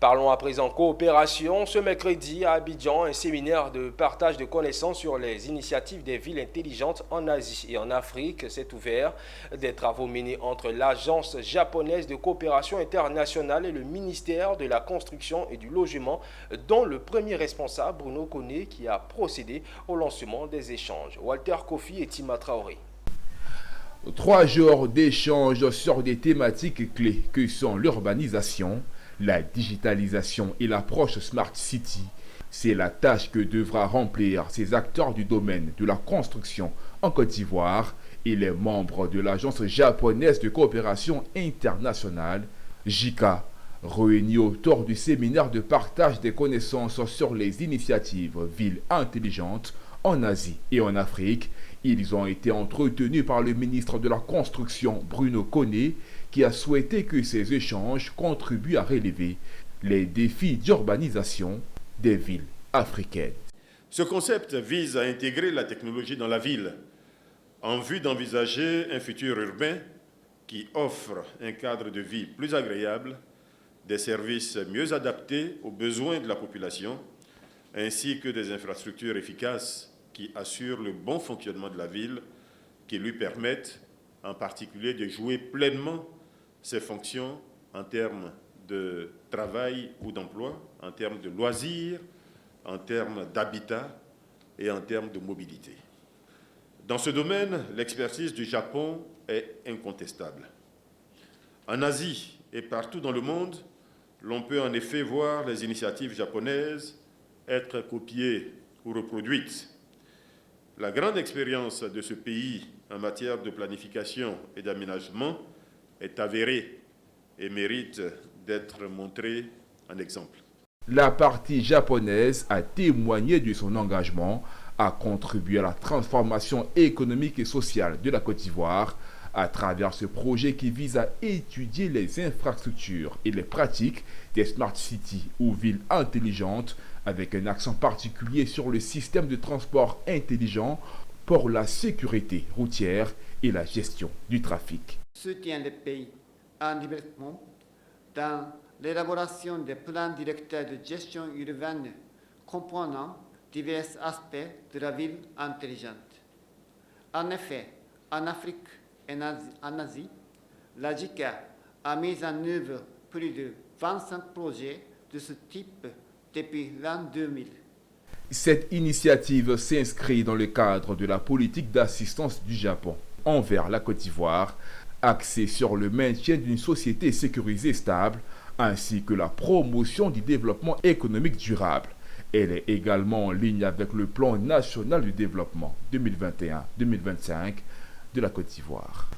Parlons à présent coopération. Ce mercredi à Abidjan, un séminaire de partage de connaissances sur les initiatives des villes intelligentes en Asie et en Afrique s'est ouvert. Des travaux menés entre l'Agence japonaise de coopération internationale et le ministère de la Construction et du Logement, dont le premier responsable, Bruno Koné, qui a procédé au lancement des échanges. Walter Kofi et Tima Traoré. 3 jours d'échanges sur des thématiques clés que sont l'urbanisation, la digitalisation et l'approche Smart City. C'est la tâche que devra remplir ces acteurs du domaine de la construction en Côte d'Ivoire et les membres de l'Agence japonaise de coopération internationale, JICA, réunis autour du séminaire de partage des connaissances sur les initiatives Villes intelligentes en Asie et en Afrique. Ils ont été entretenus par le ministre de la Construction, Bruno Koné, qui a souhaité que ces échanges contribuent à relever les défis d'urbanisation des villes africaines. Ce concept vise à intégrer la technologie dans la ville en vue d'envisager un futur urbain qui offre un cadre de vie plus agréable, des services mieux adaptés aux besoins de la population, ainsi que des infrastructures efficaces qui assurent le bon fonctionnement de la ville, qui lui permettent en particulier de jouer pleinement ses fonctions en termes de travail ou d'emploi, en termes de loisirs, en termes d'habitat et en termes de mobilité. Dans ce domaine, l'expertise du Japon est incontestable. En Asie et partout dans le monde, l'on peut en effet voir les initiatives japonaises être copiées ou reproduites. La grande expérience de ce pays en matière de planification et d'aménagement est avérée et mérite d'être montrée en exemple. La partie japonaise a témoigné de son engagement à contribuer à la transformation économique et sociale de la Côte d'Ivoire à travers ce projet qui vise à étudier les infrastructures et les pratiques des Smart Cities ou villes intelligentes avec un accent particulier sur le système de transport intelligent pour la sécurité routière et la gestion du trafic. Soutient les pays en développement dans l'élaboration des plans directeurs de gestion urbaine comprenant divers aspects de la ville intelligente. En effet, en Afrique et en Asie, la JICA a mis en œuvre plus de 25 projets de ce type depuis l'an 2000. Cette initiative s'inscrit dans le cadre de la politique d'assistance du Japon envers la Côte d'Ivoire, axée sur le maintien d'une société sécurisée stable, ainsi que la promotion du développement économique durable. Elle est également en ligne avec le plan national du développement 2021-2025 de la Côte d'Ivoire.